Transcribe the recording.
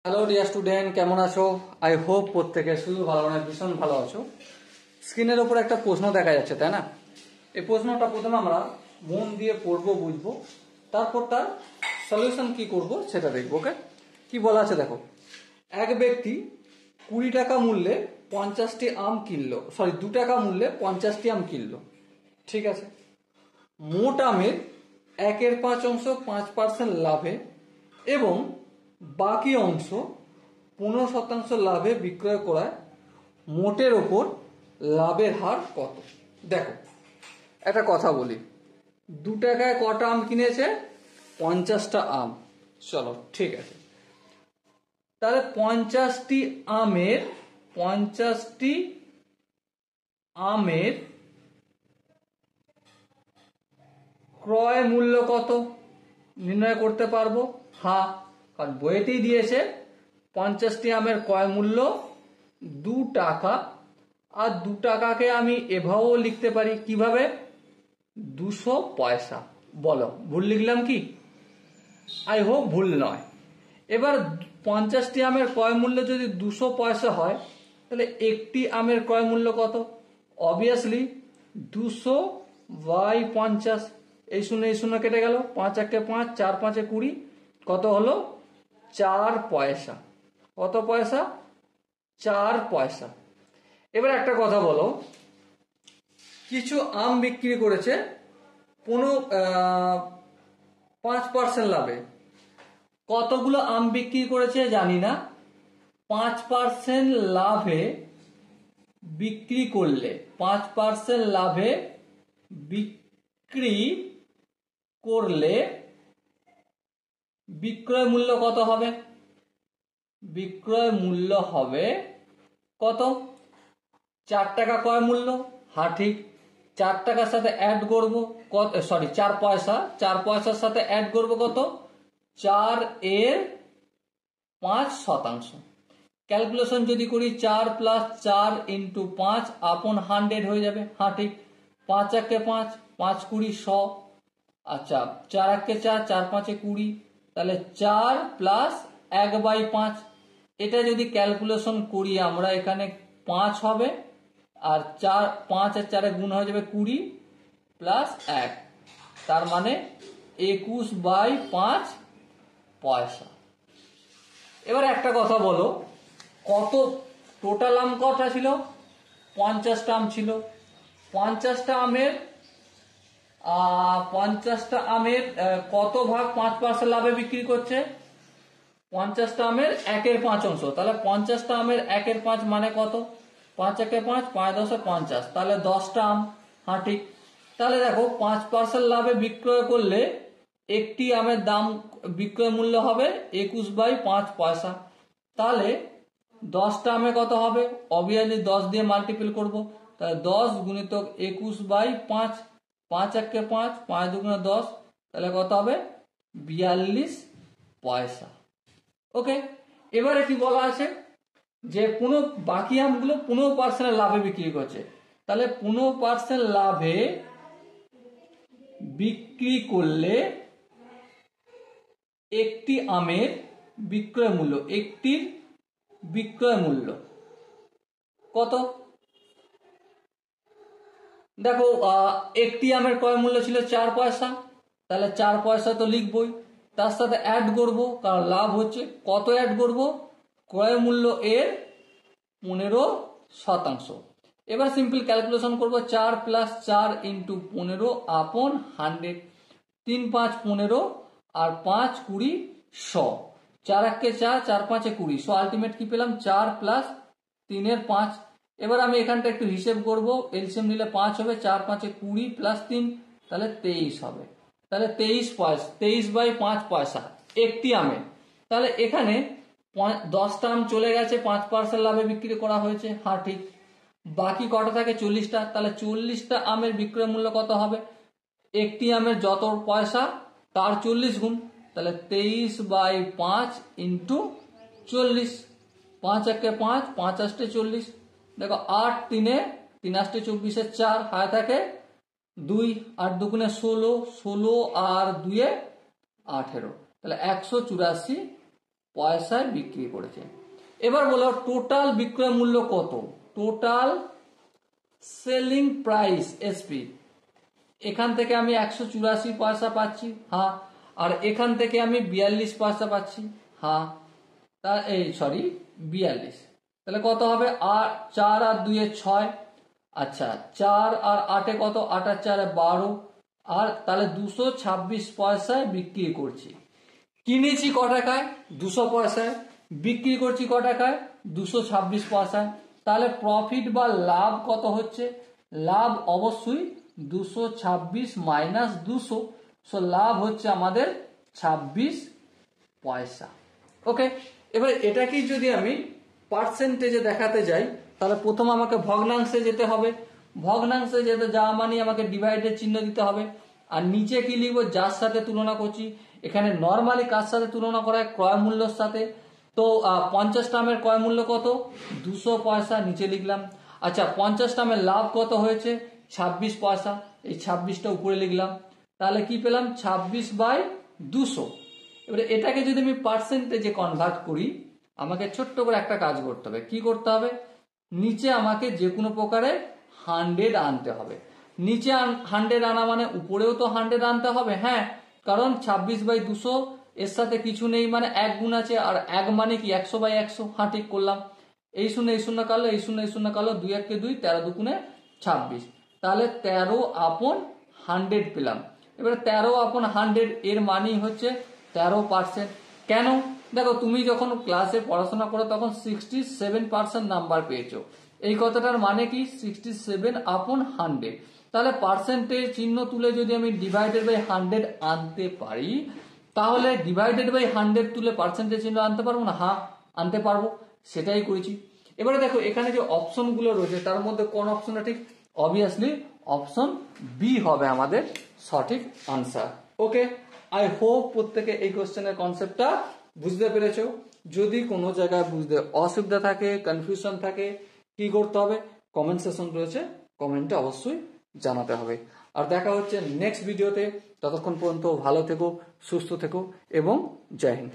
Hello dear student, কেমন আছো? I hope প্রত্যেকে শুধু ভালো নয়, ভীষণ ভালো আছো। স্ক্রিনের ওপর একটা প্রশ্ন দেখা যাচ্ছে, তাই না? এই প্রশ্নটা প্রথমে আমরা মন দিয়ে পড়বো, বুঝবো, তারপর তার সলিউশন কি করব সেটা দেখবো। ওকে, কি বলা আছে দেখো। এক ব্যক্তি 20 টাকা মূল্যে 50টি আম কিনলো, 2 টাকা মূল্যে 50টি আম কিনলো। ঠিক আছে, মোট আমের 1/5 5% লাভে এবং বাকি অংশ 15% লাভে বিক্রয় করায় মোটের ওপর লাভের হার কত? দেখো, একটা কথা বলি, 2 টাকায় কটা আম কিনেছে? 50টা আম। চলো ঠিক আছে, তাহলে 50টি আমের ক্রয় মূল্য কত নির্ণয় করতে পারবো? হ্যাঁ, কারণ বইতেই দিয়েছে 50টি আমের ক্রয় মূল্য 2 টাকা। আর 2 টাকাকে আমি এভাবেও লিখতে পারি, কিভাবে? 200 পয়সা। বলো, ভুল লিখলাম কি? আই হোপ ভুল নয়। এবার 50টি আমের ক্রয় মূল্য যদি 200 পয়সা হয়, তাহলে একটি আমের ক্রয় মূল্য কত? অবভিয়াসলি 200/50। এই শূন্য কেটে গেল, 5 1 5, 4 5 20, কত হলো? 4 পয়সা। কত পয়সা? 4 পয়সা। এবার একটা কথা বলো, কিছু আম বিক্রি করেছে 5% লাভে। কতগুলো আম বিক্রি করেছে জানি না। 5% লাভে বিক্রি করলে, 5% লাভে বিক্রি করলে বিক্রয় মূল্য কত হবে? বিক্রয় মূল্য হবে কত? 4 টাকা ক্রয় মূল্য। হ্যাঁ ঠিক, 4 টাকার সাথে অ্যাড করবো কত? 4 পয়সা। 4 পয়সার সাথে অ্যাড করবো কত? 4 এর 5%। ক্যালকুলেশন যদি করি, 4 + 4 × 5 আপন 100 হয়ে যাবে। হ্যাঁ ঠিক, 5 1 5, 5 20 100। আচ্ছা, 4 1 4, 4 5 20, তাহলে 4 + 1/5। এটা যদি ক্যালকুলেশন করি আমরা, এখানে 5 হবে, আর 4 5 আর 4 গুণ হয়ে যাবে 20 + 1, তার মানে 21/5 পয়সা। এবার একটা কথা বলো, কত টোটাল আম কটা ছিল? 50টা আম ছিল। 50টা আমের কত ভাগ 5% লাভে বিক্রি করছে? 50টা আমের 1/5 তাহলে 50টা আমের 1/5 মানে কত? 5 1 5, 5 10 50, তাহলে 10টা আম। হ্যাঁ ঠিক, তাহলে দেখো 5% লাভে বিক্রয় করলে একটি আমের দাম, বিক্রয় মূল্য হবে 21/5 পয়সা। তাহলে 10টা আমে কত হবে? অবভিয়াসলি 10 দিয়ে মাল্টিপল করব, তাহলে 10 × 21/5, 5 1 5, 5 2 10, তাহলে কত হবে? 42 পয়সা। ওকে, এবারে কি বলা আছে যে বাকি আমগুলো 15% লাভে বিক্রি করছে। তাহলে 15% লাভে বিক্রি করলে একটি আমের বিক্রয় মূল্য, একটির বিক্রয় মূল্য কত? দেখো, একটি আমের ক্রয় মূল্য ছিল 4 পয়সা, তাহলে 4 পয়সা তো লিখবই, তার সাথে অ্যাড করব, কারণ লাভ হচ্ছে। কত অ্যাড করব? ক্রয় মূল্য এর 15%। এবার সিম্পল ক্যালকুলেশন করব, 4 + 4 × 15 আপন 100, 3 5 15, আর 5 20 100, 4 1 4, 4 5 20, সো আলটিমেট কি পেলাম? 4 + 3 এর 5। এবার আমি এখানটা একটু হিসেব করব, এলসিএম নিলে 5 হবে, 4 5 20 + 3, তাহলে 23 হবে। তাহলে 23 পয়সা, 23/5 পয়সা একটি আমে। তাহলে এখানে 10টা আম চলে গেছে, 5% লাভে বিক্রি করা হয়েছে। হ্যাঁ ঠিক, বাকি কটা থাকে? 40টা। তাহলে 40টা আমের বিক্রয় মূল্য কত হবে? একটি আমের যত পয়সা তার 40 গুণ, তাহলে 23/5 × 40, 5 1 5, 5 8 40। দেখো, 8 3 3 8 24, 4 হাতে থাকে 2, 8 2 16, 16 আর 2 18, তাহলে 184 পয়সায় বিক্রি করেছে। এবার বলো টোটাল বিক্রয় মূল্য কত, টোটাল সেলিং প্রাইস এসপি, এখান থেকে আমি 184 পয়সা পাচ্ছি, হ্যাঁ, আর এখান থেকে আমি 42 পয়সা পাচ্ছি, হ্যাঁ, তা এই সরি 42, তাহলে কত হবে, 4 আর 2 এ 6, আচ্ছা 4 আর 8 এ কত, 8 আর 4 এ 12, আর তাহলে 226 পয়সায় বিক্রি করছি। কিনেছি ক টাকায়, 200 পয়সায়, বিক্রি করছি ক টাকায়, 226 পয়সায়। তাহলে প্রফিট বা লাভ কত হচ্ছে, লাভ অবশ্যই 226 মাইনাস 200, সো লাভ হচ্ছে আমাদের 26 পয়সা। ওকে, এবার এটাকেই যদি আমি পার্সেন্টেজে দেখাতে যাই, তাহলে প্রথম আমাকে ভগ্নাংশে যেতে হবে, ভগ্নাংশে যেতে যাওয়া মানে আমাকে ডিভাইডের চিহ্ন দিতে হবে, আর নিচে কি লিখবো, যার সাথে তুলনা করছি, এখানে নর্মালি কার সাথে তুলনা করা হয়, ক্রয় মূল্যের সাথে। তো 50 টামের ক্রয় মূল্য কত, 200 পয়সা, নিচে লিখলাম। আচ্ছা 50 টামের লাভ কত হয়েছে, 26 পয়সা, এই 26টা উপরে লিখলাম। তাহলে কি পেলাম, 26/200। এবারে এটাকে যদি আমি পার্সেন্টেজে কনভার্ট করি, আমাকে ছোট্ট করে একটা কাজ করতে হবে, কি করতে হবে, নিচে আমাকে যে কোনো প্রকারে 100 আনতে হবে। নিচে 100 আনা মানে উপরেও তো 100 আনতে হবে, হ্যাঁ, কারণ 26/200 এর সাথে কিছু নেই মানে 1 গুণ আছে, আর 1 মানে কি 100/100, হ্যাঁ ঠিক করলাম। এই শূন্য এই শূন্য কাটলো, এই শূন্য এই শূন্য কাটলো, 2 1 2, 13 2 26, তাহলে 13/100 পেলাম। এবারে 13/100 এর মানেই হচ্ছে 13%। কেন, দেখো তুমি যখন ক্লাসে পড়াশোনা করো তখন 67% নাম্বার পেয়েছো, এই কথাটার মানে কি 67/100। তাহলে পার্সেন্টেজ চিহ্ন তুলে যদি আমি ডিভাইডেড বাই 100 আনতে পারি, তাহলে ডিভাইডেড বাই 100 তুলে পার্সেন্টেজ চিহ্ন আনতে পারবো না, হ্যাঁ আনতে পারবো, সেটাই করেছি। এবারে দেখো এখানে যে অপশন গুলো রয়েছে তার মধ্যে কোন অপশনটা ঠিক, অবভিয়াসলি অপশন বি হবে আমাদের সঠিক আনসার। ওকে, আই হোপ প্রত্যেকে এই কোশ্চেনের কনসেপ্টটা বুঝতে পেরেছো। যদি কোনো জায়গায় বুঝতে অসুবিধা থাকে, কনফিউশন থাকে, কি করতে হবে, কমেন্ট সেকশন রয়েছে, কমেন্টে অবশ্যই জানাতে হবে। আর দেখা হচ্ছে নেক্সট ভিডিওতে, ততক্ষণ পর্যন্ত ভালো থেকো, সুস্থ থেকো এবং জয় হিন্দ।